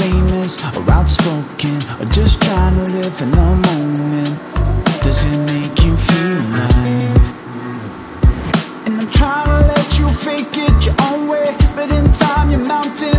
famous or outspoken, or just trying to live in the moment? Does it make you feel alive? And I'm trying to let you fake it your own way, but in time your mountain